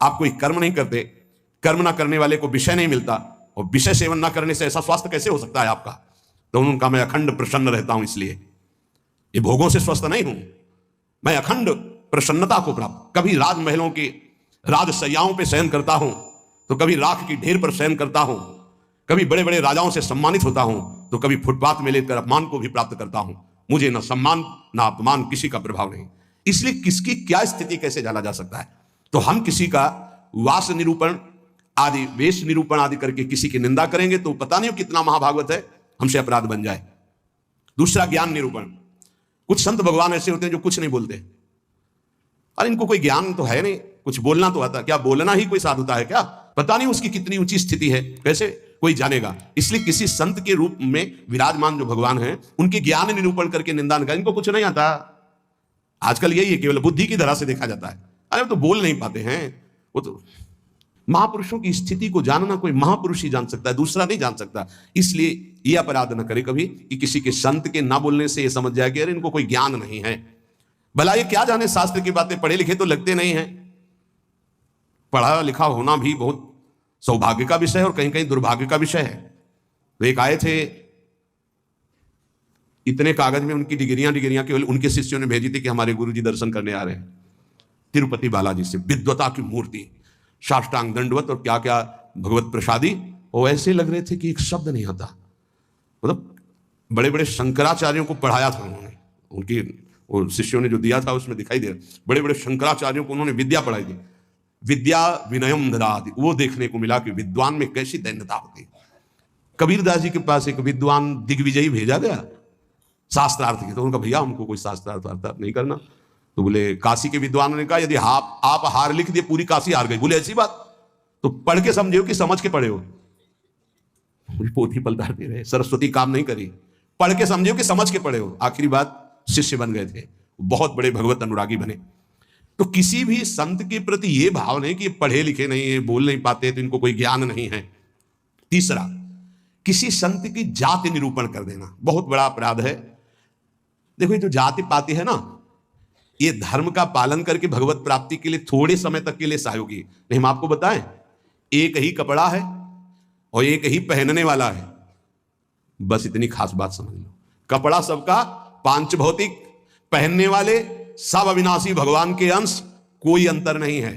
आप कोई कर्म नहीं करते, कर्म ना करने वाले को विषय नहीं मिलता, और विषय सेवन ना करने से ऐसा स्वास्थ्य कैसे हो सकता है आपका? तो उनका मैं अखंड प्रसन्न रहता हूं, इसलिए ये भोगों से स्वस्थ नहीं हूं, मैं अखंड प्रसन्नता को प्राप्त। कभी राजमहलों की राजसैयाओं पे शयन करता हूं, तो कभी राख की ढेर पर शयन करता हूं, कभी बड़े बड़े राजाओं से सम्मानित होता हूं, तो कभी फुटपाथ में लेकर अपमान को भी प्राप्त करता हूं। मुझे न सम्मान ना अपमान, किसी का प्रभाव नहीं। इसलिए किसकी क्या स्थिति कैसे जाना जा सकता है? तो हम किसी का वास निरूपण आदि, वेश निरूपण आदि करके किसी की निंदा करेंगे तो पता नहीं कितना महाभागवत है, हमसे अपराध बन जाए। दूसरा, ज्ञान निरूपण। कुछ संत भगवान ऐसे होते हैं जो कुछ नहीं बोलते। अरे इनको कोई ज्ञान तो है नहीं, कुछ बोलना तो आता, क्या बोलना ही कोई साधुता है क्या? पता नहीं उसकी कितनी ऊंची स्थिति है, कैसे कोई जानेगा? इसलिए किसी संत के रूप में विराजमान जो भगवान है, उनके ज्ञान निरूपण करके निंदा न करें। इनको कुछ नहीं आता। आजकल यही है, केवल बुद्धि की तरह से देखा जाता है। अरे वो तो बोल नहीं पाते हैं। वो तो महापुरुषों की स्थिति को जानना कोई महापुरुष ही जान सकता है, दूसरा नहीं जान सकता। इसलिए यह अपराध न करे कभी कि किसी के संत के ना बोलने से यह समझ जाए कि अरे इनको कोई ज्ञान नहीं है। भला ये क्या जाने शास्त्र की बातें, पढ़े लिखे तो लगते नहीं हैं। पढ़ा लिखा होना भी बहुत सौभाग्य का विषय है और कहीं कहीं दुर्भाग्य का विषय है। तो एक आए थे, इतने कागज में उनकी डिग्रियां केवल उनके शिष्यों ने भेजी थी कि हमारे गुरुजी दर्शन करने आ रहे हैं, तिरुपति बालाजी से, विद्वता की मूर्ति, साष्टांग दंडवत और क्या क्या भगवत प्रसादी। वो ऐसे लग रहे थे कि एक शब्द नहीं आता। मतलब बड़े बड़े शंकराचार्यों को पढ़ाया था उन्होंने, उनकी और शिष्यों ने जो दिया था उसमें दिखाई दे रहा, बड़े बड़े शंकराचार्यों को उन्होंने विद्या पढ़ाई थी। विद्या विनयम ददाति, वो देखने को मिला कि विद्वान में कैसी दैन्यता होती है। कबीरदास जी के पास एक विद्वान दिग्विजयी भेजा गया शास्त्रार्थ के, तो उनका भैया हमको कोई शास्त्रार्थ अर्थात नहीं करना। तो बोले, काशी के विद्वानों ने कहा यदि आप हार लिख दिए पूरी काशी हार गई। बोले ऐसी बात? तो पढ़ के समझे हो कि समझ के पढ़े हो? पोथी पलटाते रहे, सरस्वती काम नहीं करी। पढ़ के समझे हो कि समझ के पढ़े हो? आखिरी बात शिष्य बन गए थे, बहुत बड़े भगवत अनुरागी बने। तो किसी भी संत के प्रति ये भाव नहीं कि पढ़े लिखे नहीं है, बोल नहीं पाते, तो इनको कोई ज्ञान नहीं है। तीसरा, किसी संत की जाति निरूपण कर देना बहुत बड़ा अपराध है। देखो ये जो जाति पाति है ना, ये धर्म का पालन करके भगवत प्राप्ति के लिए थोड़े समय तक के लिए सहयोगी। नहीं, हम आपको बताएं, एक ही कपड़ा है और एक ही पहनने वाला है, बस इतनी खास बात समझ लो। कपड़ा सबका पांच भौतिक, पहनने वाले सब अविनाशी भगवान के अंश, कोई अंतर नहीं है।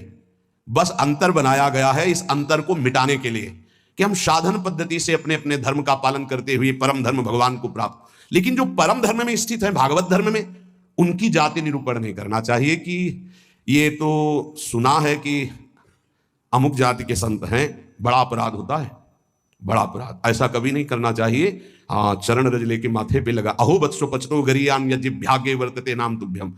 बस अंतर बनाया गया है इस अंतर को मिटाने के लिए कि हम साधन पद्धति से अपने अपने धर्म का पालन करते हुए परम धर्म भगवान को प्राप्त। लेकिन जो परम धर्म में स्थित है, भागवत धर्म में, उनकी जाति निरूपण नहीं करना चाहिए कि ये तो सुना है कि अमुक जाति के संत हैं, बड़ा अपराध होता है, बड़ा अपराध। ऐसा कभी नहीं करना चाहिए। हाँ, चरण रज लेके माथे पे लगा, अहो वत्सो पचतो गरियान यज्ञभ्यागे वर्तते नाम तुभ्यम।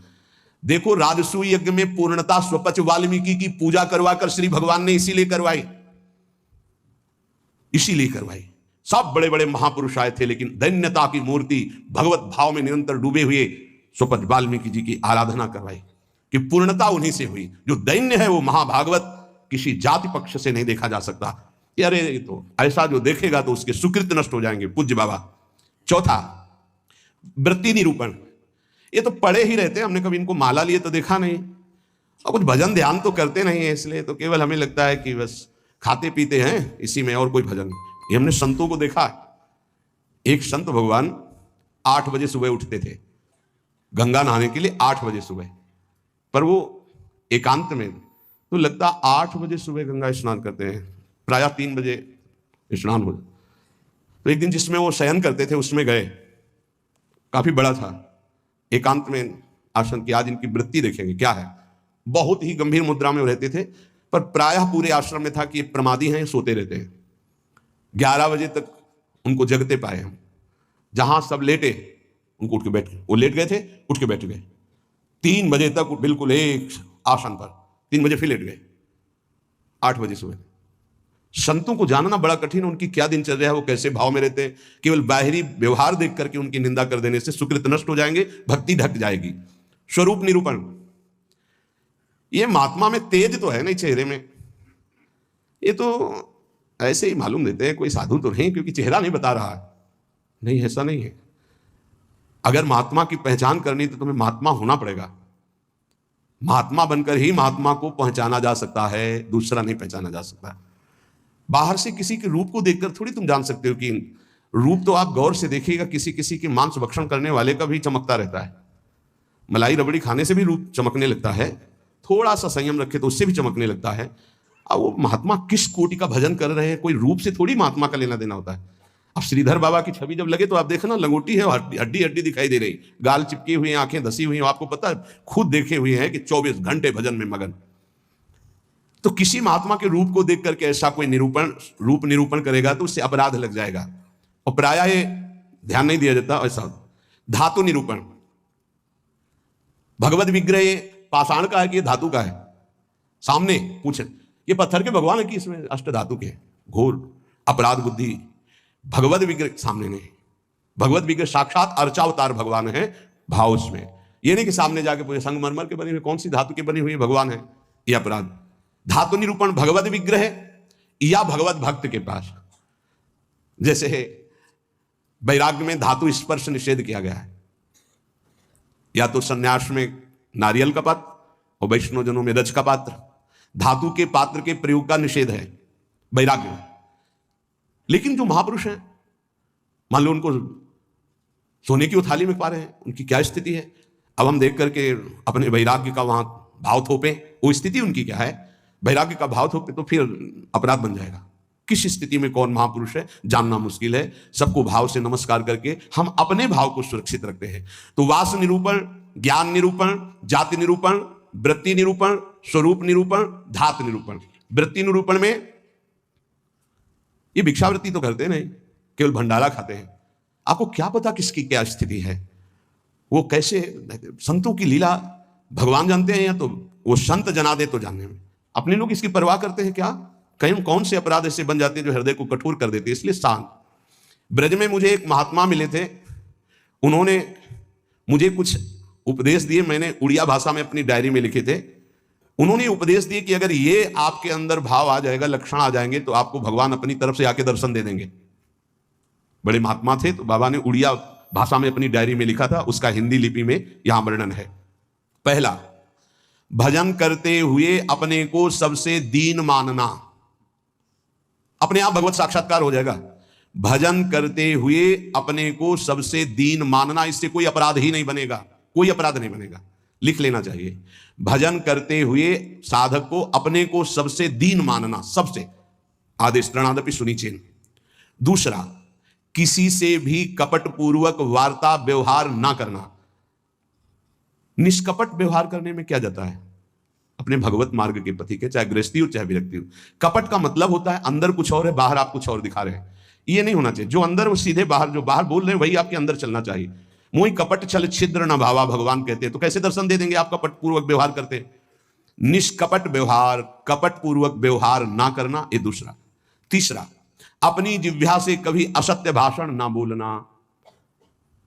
देखो, राजसूय यज्ञ में पूर्णता स्वपच वाल्मीकि की पूजा करवाकर श्री भगवान ने इसीलिए करवाई, इसीलिए करवाई। सब बड़े बड़े महापुरुष आए थे, लेकिन दैन्यता की मूर्ति भगवत भाव में निरंतर डूबे हुए स्वपच वाल्मीकि जी की आराधना करवाई कि पूर्णता उन्हीं से हुई। जो दैन्य है वो महाभागवत किसी जाति पक्ष से नहीं देखा जा सकता कि अरे ये तो ऐसा जो देखेगा तो उसके सुकृत नष्ट हो जाएंगे। पूज्य बाबा। चौथा, वृत्ति निरूपण। ये तो पढ़े ही रहते हैं, हमने कभी इनको माला लिए तो देखा नहीं, और कुछ भजन ध्यान तो करते नहीं है, इसलिए तो केवल हमें लगता है कि बस खाते पीते हैं इसी में, और कोई भजन नहीं। ये हमने संतों को देखा है। एक संत भगवान 8 बजे सुबह उठते थे गंगा नहाने के लिए, 8 बजे सुबह, पर वो एकांत में, तो लगता 8 बजे सुबह गंगा स्नान करते हैं, प्रायः 3 बजे स्नान हो। तो एक दिन जिसमें वो शयन करते थे उसमें गए, काफी बड़ा था, एकांत में आसन की। आज इनकी वृत्ति देखेंगे क्या है, बहुत ही गंभीर मुद्रा में वो रहते थे, पर प्रायः पूरे आश्रम में था कि ये प्रमादी हैं, सोते रहते हैं। 11 बजे तक उनको जगते पाए हम, जहां सब लेटे उनको उठ के बैठ गए, वो लेट गए थे, उठ के बैठ गए। 3 बजे तक बिल्कुल एक आसन पर, 3 बजे फिर लेट गए, 8 बजे सुबह। संतों को जानना बड़ा कठिन है, उनकी क्या दिनचर्या है, वो कैसे भाव में रहते हैं। केवल बाहरी व्यवहार देख करके उनकी निंदा कर देने से सुकृत नष्ट हो जाएंगे, भक्ति ढक जाएगी। स्वरूप निरूपण। ये महात्मा में तेज तो है नहीं चेहरे में, ये तो ऐसे ही मालूम देते हैं कोई साधु तो नहीं, क्योंकि चेहरा नहीं बता रहा है। नहीं, ऐसा नहीं है। अगर महात्मा की पहचान करनी तो तुम्हें महात्मा होना पड़ेगा। महात्मा बनकर ही महात्मा को पहचाना जा सकता है, दूसरा नहीं पहचाना जा सकता। बाहर से किसी के रूप को देखकर थोड़ी तुम जान सकते हो कि रूप तो आप गौर से देखिएगा, किसी किसी के मांस भक्षण करने वाले का भी चमकता रहता है, मलाई रबड़ी खाने से भी रूप चमकने लगता है, थोड़ा सा संयम रखे तो उससे भी चमकने लगता है। अब वो महात्मा किस कोटि का भजन कर रहे हैं, कोई रूप से थोड़ी महात्मा का लेना देना होता है। अब श्रीधर बाबा की छवि जब लगे तो आप देखना लंगोटी है, हड्डी हड्डी दिखाई दे रही, गाल चिपकी हुई, आंखें धसी हुई, आपको पता है, खुद देखे हुए हैं कि 24 घंटे भजन में मगन। तो किसी महात्मा के रूप को देख करके ऐसा कोई रूप निरूपण करेगा तो उससे अपराध लग जाएगा। और प्रायः ध्यान नहीं दिया जाता ऐसा। धातु निरूपण, भगवत विग्रह पाषाण का है कि धातु का है, सामने पूछे ये पत्थर के भगवान है कि इसमें अष्ट धातु के, घोर अपराध बुद्धि। भगवत विग्रह सामने नहीं, भगवत विग्रह साक्षात अर्चावतार भगवान है भाव उसमें। ये नहीं कि सामने जाके पूछे संगमरमर के बनी हुई कौन सी धातु की बनी हुई भगवान है, ये अपराध। धातु निरूपण भगवत विग्रह या भगवत भक्त के पास, जैसे वैराग्य में धातु स्पर्श निषेध किया गया है, या तो संन्यास में नारियल का पात्र और वैष्णव जनों में रज का पात्र, धातु के पात्र के प्रयोग का निषेध है वैराग्य में। लेकिन जो महापुरुष हैं, मान लो उनको सोने की थाली में पा रहे हैं, उनकी क्या स्थिति है। अब हम देख करके अपने वैराग्य का वहां भाव थोपे, वो स्थिति उनकी क्या है, वैराग्य का भाव थोपे तो फिर अपराध बन जाएगा। किस स्थिति में कौन महापुरुष है जानना मुश्किल है। सबको भाव से नमस्कार करके हम अपने भाव को सुरक्षित रखते हैं। तो वास निरूपण, ज्ञान निरूपण, जाति निरूपण, वृत्ति निरूपण, स्वरूप निरूपण, धात निरूपण। वृत्ति निरूपण में ये भिक्षावृत्ति तो करते नहीं, केवल भंडारा खाते हैं। आपको क्या पता किसकी क्या स्थिति है, वो कैसे, संतों की लीला भगवान जानते हैं या तो वो संत जना दे तो जानने में। अपने लोग इसकी परवाह करते हैं क्या, कहीं कौन से अपराध ऐसे बन जाते हैं जो हृदय को कठोर कर देते हैं। इसलिए शांत। ब्रज में मुझे एक महात्मा मिले थे, उन्होंने मुझे कुछ उपदेश दिए, मैंने उड़िया भाषा में अपनी डायरी में लिखे थे। उन्होंने उपदेश दिए कि अगर ये आपके अंदर भाव आ जाएगा, लक्षण आ जाएंगे, तो आपको भगवान अपनी तरफ से आके दर्शन दे देंगे। बड़े महात्मा थे, तो बाबा ने उड़िया भाषा में अपनी डायरी में लिखा था, उसका हिंदी लिपि में यहां वर्णन है। पहला, भजन करते हुए अपने को सबसे दीन मानना, अपने आप भगवत साक्षात्कार हो जाएगा। भजन करते हुए अपने को सबसे दीन मानना, इससे कोई अपराध ही नहीं बनेगा, कोई अपराध नहीं बनेगा, लिख लेना चाहिए। भजन करते हुए साधक को अपने को सबसे दीन मानना, सबसे आदेश प्रणादपि सुनिचेन। दूसरा, किसी से भी कपट पूर्वक वार्ता व्यवहार ना करना। निष्कपट व्यवहार करने में क्या जाता है, अपने भगवत मार्ग के पति के, चाहे गृहस्थी हो चाहे विरक्ति हो। कपट का मतलब होता है अंदर कुछ और है, बाहर आप कुछ और दिखा रहे हैं, ये नहीं होना चाहिए। जो अंदर वो सीधे बाहर, जो बाहर बोल रहे हैं वही आपके अंदर चलना चाहिए। मोहि कपट छल छिद्र न भावा, भगवान कहते हैं। तो कैसे दर्शन दे देंगे आप कपट पूर्वक व्यवहार करते हैं। निष्कपट व्यवहार, कपट पूर्वक व्यवहार ना करना, ये दूसरा। तीसरा, अपनी जिह्वा से कभी असत्य भाषण ना बोलना।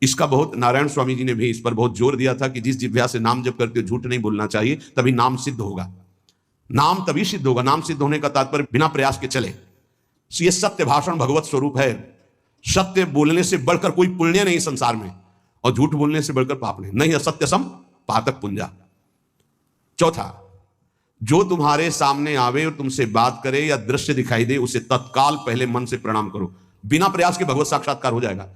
इसका बहुत नारायण स्वामी जी ने भी इस पर बहुत जोर दिया था कि जिस जिह्वा से नाम जप करते हो झूठ नहीं बोलना चाहिए, तभी नाम सिद्ध होगा। नाम तभी सिद्ध होगा, नाम सिद्ध होने का तात्पर्य बिना प्रयास के चले। ये सत्य भाषण भगवत स्वरूप है। सत्य बोलने से बढ़कर कोई पुण्य नहीं संसार में, और झूठ बोलने से बढ़कर पाप नहीं। असत्य सम पातक पुंजा। चौथा, जो तुम्हारे सामने आवे और तुमसे बात करे या दृश्य दिखाई दे, उसे तत्काल पहले मन से प्रणाम करो। बिना प्रयास के भगवत साक्षात्कार हो जाएगा।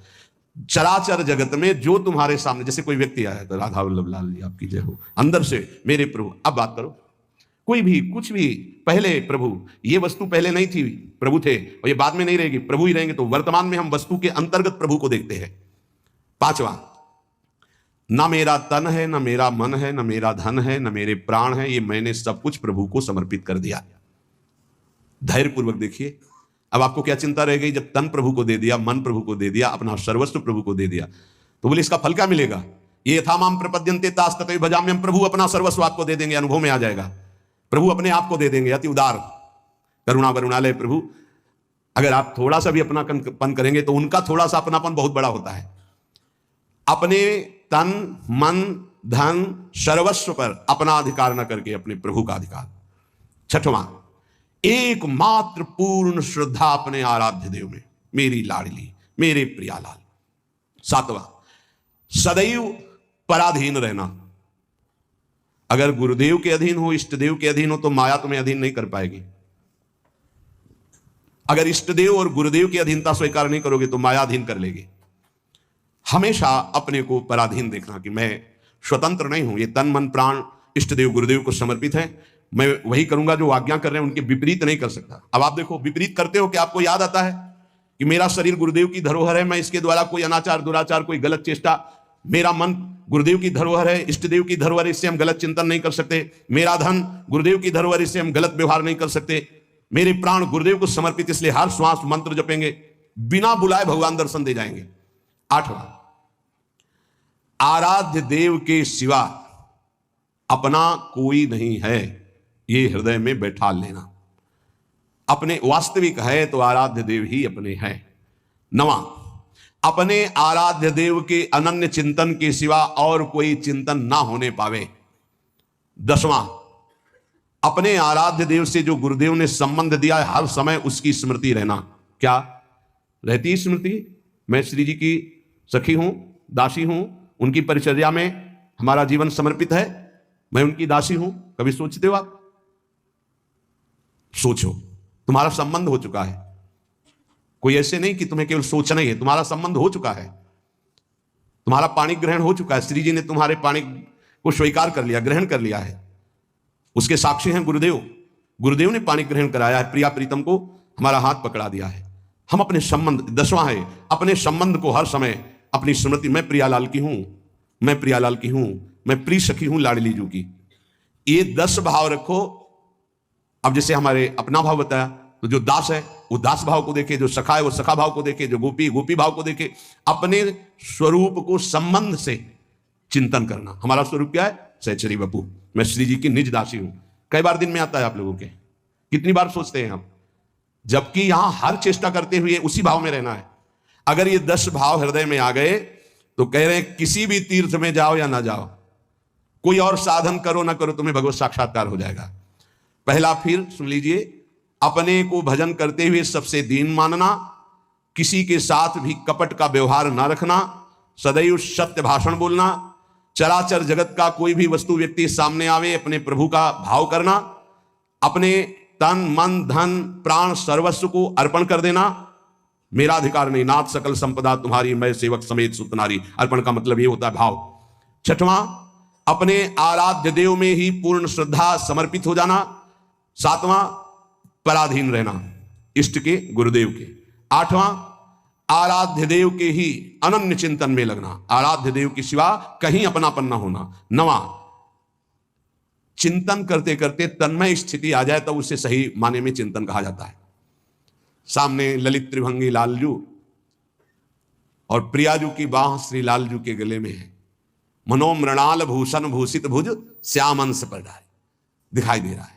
चराचर जगत में जो तुम्हारे सामने, जैसे कोई व्यक्ति आया तो राधा वल्लभ लाल जी आपकी जय हो, अंदर से मेरे प्रभु, अब बात करो। कोई भी कुछ भी, पहले प्रभु, ये वस्तु पहले नहीं थी, प्रभु थे, और ये बाद में नहीं रहेगी, प्रभु ही रहेंगे। तो वर्तमान में हम वस्तु के अंतर्गत प्रभु को देखते हैं। पांचवा, ना मेरा तन है, ना मेरा मन है, ना मेरा धन है, ना मेरे प्राण है, ये मैंने सब कुछ प्रभु को समर्पित कर दिया। धैर्य पूर्वक देखिए। अब आपको क्या चिंता रह गई, जब तन प्रभु को दे दिया, मन प्रभु को दे दिया, अपना सर्वस्व प्रभु को दे दिया, तो बोले इसका फल क्या मिलेगा। ये यथा माम प्रपद्यन्ते तास तथैव भजाम्यहम्। प्रभु अपना सर्वस्व आपको दे देंगे, अनुभव में आ जाएगा। प्रभु अपने आप को दे देंगे। अति उदार करुणा वरुणालय प्रभु। अगर आप थोड़ा सा भी अपनापन करेंगे तो उनका थोड़ा सा अपनापन बहुत बड़ा होता है। अपने तन मन धन सर्वस्व पर अपना अधिकार न करके अपने प्रभु का अधिकार। छठवां, एकमात्र पूर्ण श्रद्धा अपने आराध्य देव में, मेरी लाडली, मेरे प्रियालाल। सातवां, सदैव पराधीन रहना। अगर गुरुदेव के अधीन हो, इष्ट देव के अधीन हो, तो माया तुम्हें अधीन नहीं कर पाएगी। अगर इष्ट देव और गुरुदेव की अधीनता स्वीकार नहीं करोगे तो माया अधीन कर लेगी। हमेशा अपने को पराधीन देखना कि मैं स्वतंत्र नहीं हूं, ये तन मन प्राण इष्ट देव गुरुदेव को समर्पित है, मैं वही करूंगा जो आज्ञा कर रहे हैं, उनके विपरीत नहीं कर सकता। अब आप देखो, विपरीत करते हो कि आपको याद आता है कि मेरा शरीर गुरुदेव की धरोहर है, मैं इसके द्वारा कोई अनाचार दुराचार कोई गलत चेष्टा, मेरा मन गुरुदेव की धरोहर है, इष्ट देव की धरोहर, इससे हम गलत चिंतन नहीं कर सकते, मेरा धन गुरुदेव की धरोहर, इससे हम गलत व्यवहार नहीं कर सकते, मेरे प्राण गुरुदेव को समर्पित, इसलिए हर श्वास मंत्र जपेंगे, बिना बुलाए भगवान दर्शन दे जाएंगे। 8वां, आराध्य देव के सिवा अपना कोई नहीं है, ये हृदय में बैठा लेना। अपने वास्तविक है तो आराध्य देव ही अपने हैं। 9वां, अपने आराध्य देव के अनन्य चिंतन के सिवा और कोई चिंतन ना होने पावे। 10वां, अपने आराध्य देव से जो गुरुदेव ने संबंध दिया है, हर समय उसकी स्मृति रहना। क्या रहती स्मृति? मैं श्री जी की सखी हूं, दासी हूं, उनकी परिचर्या में हमारा जीवन समर्पित है, मैं उनकी दासी हूं। कभी सोचते हो आप? सोचो, तुम्हारा संबंध हो चुका है। कोई ऐसे नहीं कि तुम्हें केवल सोचना ही है, तुम्हारा संबंध हो चुका है, तुम्हारा पाणी ग्रहण हो चुका है। श्री जी ने तुम्हारे पाणी को स्वीकार कर लिया, ग्रहण कर लिया है, उसके साक्षी हैं गुरुदेव। गुरुदेव ने पाणी ग्रहण कराया है, प्रिया प्रीतम को हमारा हाथ पकड़ा दिया है। हम अपने संबंध, 10वां है, अपने संबंध को हर समय अपनी स्मृति, मैं प्रियालाल की हूं, मैं प्रियालाल की हूं, मैं प्रिय सखी हूं लाडली जू की। ये 10 भाव रखो। अब जैसे हमारे अपना भाव बताया, तो जो दास है वो दास भाव को देखे, जो सखा है वो सखा भाव को देखे, जो गोपी गोपी भाव को देखे। अपने स्वरूप को संबंध से चिंतन करना। हमारा स्वरूप क्या है? सहचरी बपू, मैं श्री जी की निज दासी हूं। कई बार दिन में आता है आप लोगों के? कितनी बार सोचते हैं आप? जबकि यहां हर चेष्टा करते हुए उसी भाव में रहना है। अगर ये 10 भाव हृदय में आ गए तो कह रहे हैं किसी भी तीर्थ में जाओ या ना जाओ, कोई और साधन करो ना करो, तुम्हें भगवत साक्षात्कार हो जाएगा। पहला, फिर सुन लीजिए, अपने को भजन करते हुए सबसे दीन मानना, किसी के साथ भी कपट का व्यवहार ना रखना, सदैव सत्य भाषण बोलना, चराचर जगत का कोई भी वस्तु व्यक्ति सामने आवे अपने प्रभु का भाव करना, अपने तन मन धन प्राण सर्वस्व को अर्पण कर देना। मेरा अधिकार नहीं, नाथ सकल संपदा तुम्हारी, मैं सेवक समेत सुतनारी। अर्पण का मतलब ये होता है भाव। 6वां, अपने आराध्य देव में ही पूर्ण श्रद्धा समर्पित हो जाना। 7वां, पराधीन रहना इष्ट के गुरुदेव के। 8वां, आराध्य देव के ही अनन्य चिंतन में लगना, आराध्य देव के सिवा कहीं अपनापन न होना। 9वां, चिंतन करते करते तन्मय स्थिति आ जाए तो उसे सही माने में चिंतन कहा जाता है। सामने ललित त्रिभंगी लालजू और प्रियाजू की बाह श्री लालजू के गले में है। मनोमृणाल भूषण भूषित भुज श्यामंश पर दिखाई दे रहा है।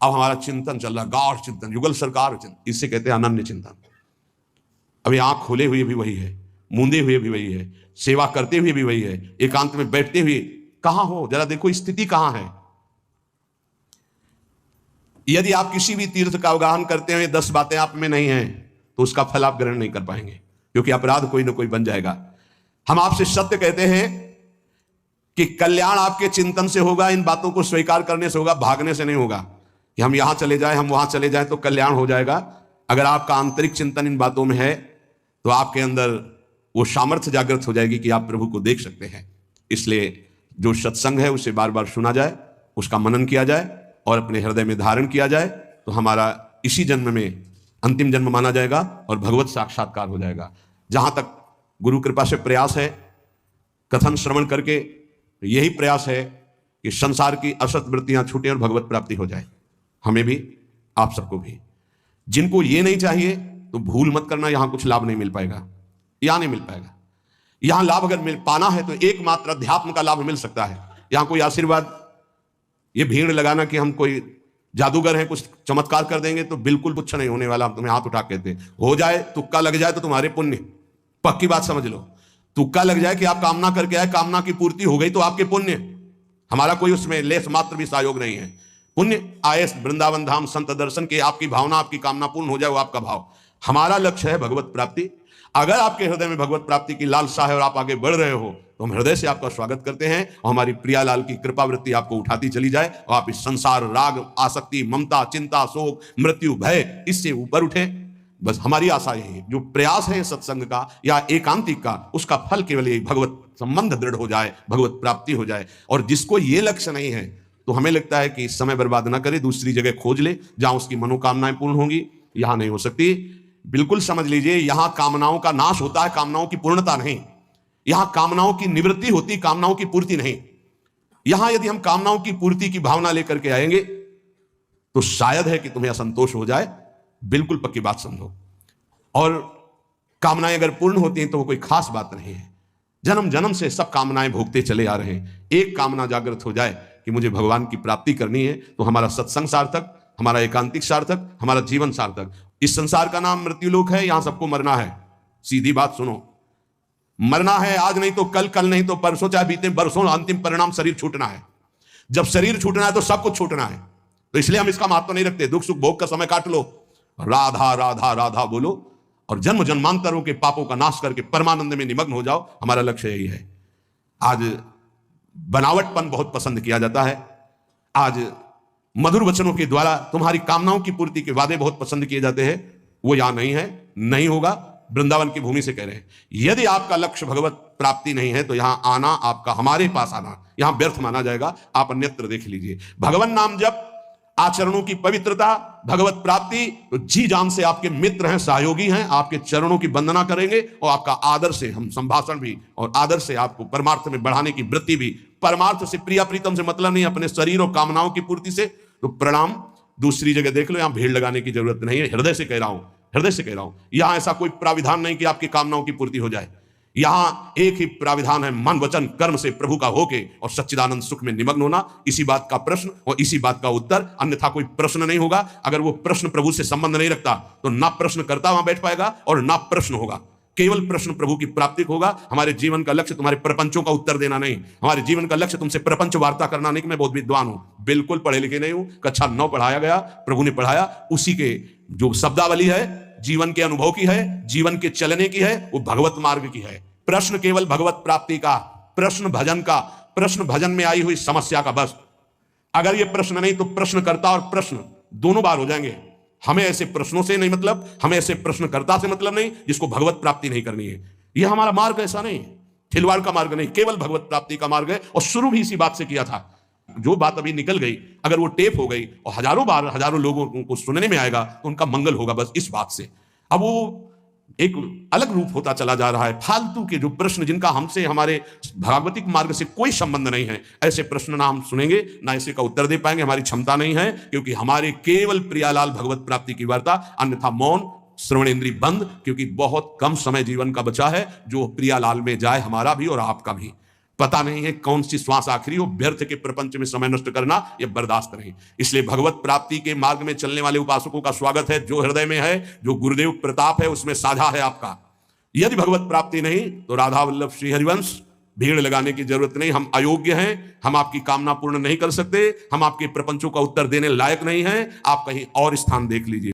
अब हमारा चिंतन चल रहा है, गाढ़ चिंतन, युगल सरकार चिंतन, इससे कहते हैं अनन्य चिंतन। अभी आंख खोले हुए भी वही है, मूंदे हुए भी वही है, सेवा करते हुए भी वही है, एकांत में बैठते हुए कहां हो, जरा देखो स्थिति कहां है। यदि आप किसी भी तीर्थ का अवगाहन करते हुए 10 बातें आप में नहीं हैं तो उसका फल आप ग्रहण नहीं कर पाएंगे, क्योंकि अपराध कोई ना कोई बन जाएगा। हम आपसे सत्य कहते हैं कि कल्याण आपके चिंतन से होगा, इन बातों को स्वीकार करने से होगा, भागने से नहीं होगा कि हम यहां चले जाएं, हम वहां चले जाएं तो कल्याण हो जाएगा। अगर आपका आंतरिक चिंतन इन बातों में है तो आपके अंदर वो सामर्थ्य जागृत हो जाएगी कि आप प्रभु को देख सकते हैं। इसलिए जो सत्संग है उसे बार बार सुना जाए, उसका मनन किया जाए और अपने हृदय में धारण किया जाए, तो हमारा इसी जन्म में अंतिम जन्म माना जाएगा और भगवत साक्षात्कार हो जाएगा। जहां तक गुरु कृपा से प्रयास है, कथन श्रवण करके यही प्रयास है कि संसार की असत वृत्तियां छूटें और भगवत प्राप्ति हो जाए, हमें भी आप सबको भी। जिनको ये नहीं चाहिए तो भूल मत करना, यहां कुछ लाभ नहीं मिल पाएगा, यहां नहीं मिल पाएगा। यहां लाभ अगर मिल पाना है तो एकमात्र अध्यात्म का लाभ मिल सकता है। यहां कोई आशीर्वाद, ये भीड़ लगाना कि हम कोई जादूगर हैं, कुछ चमत्कार कर देंगे, तो बिल्कुल कुछ नहीं होने वाला। हम तुम्हें हाथ उठा कहते हैं, हो जाए तुक्का लग जाए तो तुम्हारे पुण्य, पक्की बात समझ लो। तुक्का लग जाए कि आप कामना करके आए, कामना की पूर्ति हो गई तो आपके पुण्य, हमारा कोई उसमें लेस मात्र भी सहयोग नहीं है। पुण्य आए वृंदावन धाम संत दर्शन के, आपकी भावना आपकी कामना पूर्ण हो जाए, वो आपका भाव। हमारा लक्ष्य है भगवत प्राप्ति। अगर आपके हृदय में भगवत प्राप्ति की लालसा है और आप आगे बढ़ रहे हो तो हम हृदय से आपका स्वागत करते हैं और हमारी प्रियालाल की कृपा वृत्ति आपको उठाती चली जाए और आप इस संसार, राग, आसक्ति, ममता, चिंता, शोक, मृत्यु, भय, इससे ऊपर उठे। बस हमारी आशा यही है, जो प्रयास है सत्संग का या एकांतिक का, उसका फल केवल यही, भगवत संबंध दृढ़ हो जाए, भगवत प्राप्ति हो जाए। और जिसको ये लक्ष्य नहीं है तो हमें लगता है कि समय बर्बाद ना करे, दूसरी जगह खोज ले जहां उसकी मनोकामनाएं पूर्ण होंगी। यहां नहीं हो सकती। बिल्कुल समझ लीजिए, यहां कामनाओं का नाश होता है, कामनाओं की पूर्णता नहीं। यहां कामनाओं की निवृत्ति होती, कामनाओं की पूर्ति नहीं। यहां यदि हम कामनाओं की पूर्ति की भावना लेकर के आएंगे तो शायद है कि तुम्हें असंतोष हो जाए। बिल्कुल पक्की बात समझो। और कामनाएं अगर पूर्ण होती हैं तो वो कोई खास बात नहीं है। जन्म जन्म से सब कामनाएं भोगते चले आ रहे हैं। एक कामना जागृत हो जाए कि मुझे भगवान की प्राप्ति करनी है, तो हमारा सत्संग सार्थक, हमारा एकांतिक सार्थक, हमारा जीवन सार्थक। इस संसार का नाम मृत्युलोक है, यहां सबको मरना है। सीधी बात सुनो, मरना है, आज नहीं तो कल, कल नहीं तो परसों, चाहे बीते बरसों, अंतिम परिणाम शरीर छूटना है। जब शरीर छूटना है तो सब कुछ छूटना है। तो इसलिए हम इसका महत्व नहीं रखते। दुख सुख भोग का समय काट लो, राधा राधा राधा बोलो और जन्म जन्मांतरों के पापों का नाश करके परमानंद में निमग्न हो जाओ। हमारा लक्ष्य यही है। आज बनावटपन बहुत पसंद किया जाता है। आज मधुर वचनों के द्वारा तुम्हारी कामनाओं की पूर्ति के वादे बहुत पसंद किए जाते हैं। वो यहां नहीं है, नहीं होगा। वृंदावन की भूमि से कह रहे हैं, यदि आपका लक्ष्य भगवत प्राप्ति नहीं है तो यहां आना, आपका हमारे पास आना यहां व्यर्थ माना जाएगा। आप अन्यत्र देख लीजिए। भगवान नाम जप, आचरणों की पवित्रता, भगवत प्राप्ति, तो जी जान से आपके मित्र हैं, सहयोगी हैं, आपके चरणों की वंदना करेंगे और आपका आदर से हम संभाषण भी और आदर से आपको परमार्थ में बढ़ाने की वृत्ति भी। परमार्थ से, प्रिया प्रीतम से मतलब नहीं, अपने शरीर और कामनाओं की पूर्ति से। तो प्रणाम, दूसरी जगह देख लो, यहां भीड़ लगाने की जरूरत नहीं है। हृदय से कह रहा हूं, हृदय से कह रहा हूं। यहां ऐसा कोई प्राविधान नहीं कि आपकी कामनाओं की पूर्ति हो जाए। यहां एक ही प्राविधान है, मन वचन कर्म से प्रभु का होके और सच्चिदानंद सुख में निमग्न होना। इसी बात का प्रश्न और इसी बात का उत्तर, अन्यथा कोई प्रश्न नहीं होगा। अगर वो प्रश्न प्रभु से संबंध नहीं रखता तो ना प्रश्न करता वहां बैठ पाएगा और ना प्रश्न होगा। केवल प्रश्न प्रभु की प्राप्ति को होगा। हमारे जीवन का लक्ष्य तुम्हारे प्रपंचों का उत्तर देना नहीं, हमारे जीवन का लक्ष्य तुमसे प्रपंच वार्ता करना नहीं कि मैं बहुत विद्वान हूं। बिल्कुल पढ़े लिखे नहीं हूं। कक्षा 9 पढ़ाया गया, प्रभु ने पढ़ाया, उसी के जो शब्दावली है, जीवन के अनुभव की है, जीवन के चलने की है, वो भगवत मार्ग की है। प्रश्न केवल भगवत प्राप्ति का, प्रश्न भजन का, प्रश्न भजन में आई हुई समस्या का। बस अगर ये प्रश्न नहीं तो प्रश्नकर्ता और प्रश्न दोनों बार हो जाएंगे। हमें ऐसे प्रश्नों से नहीं मतलब, हमें ऐसे प्रश्नकर्ता से मतलब नहीं जिसको भगवत प्राप्ति नहीं करनी है। यह हमारा मार्ग ऐसा नहीं, खिलवाड़ का मार्ग नहीं, केवल भगवत प्राप्ति का मार्ग है। और शुरू भी इसी बात से किया था। जो बात अभी निकल गई, अगर वो टेप हो गई और हजारों बार हजारों लोगों को सुनने में आएगा तो उनका मंगल होगा, बस इस बात से। अब वो एक अलग रूप होता चला जा रहा है। फालतू के जो प्रश्न, जिनका हमसे, हमारे भागवतिक मार्ग से कोई संबंध नहीं है, ऐसे प्रश्न ना हम सुनेंगे, ना ऐसे का उत्तर दे पाएंगे। हमारी क्षमता नहीं है, क्योंकि हमारे केवल प्रियालाल भगवत प्राप्ति की वार्ता, अन्यथा मौन, श्रवण इंद्री बंद। क्योंकि बहुत कम समय जीवन का बचा है जो प्रियालाल में जाए, हमारा भी और आपका भी। पता नहीं है कौन सी श्वास आखिरी हो। व्यर्थ के प्रपंच में समय नष्ट करना यह बर्दाश्त नहीं। इसलिए भगवत प्राप्ति के मार्ग में चलने वाले उपासकों का स्वागत है। जो हृदय में है, जो गुरुदेव प्रताप है, उसमें साझा है आपका। यदि भगवत प्राप्ति नहीं तो राधा वल्लभ श्री हरिवंश, भीड़ लगाने की जरूरत नहीं। हम अयोग्य हैं, हम आपकी कामना पूर्ण नहीं कर सकते, हम आपके प्रपंचों का उत्तर देने लायक नहीं हैं। आप कहीं और स्थान देख लीजिए।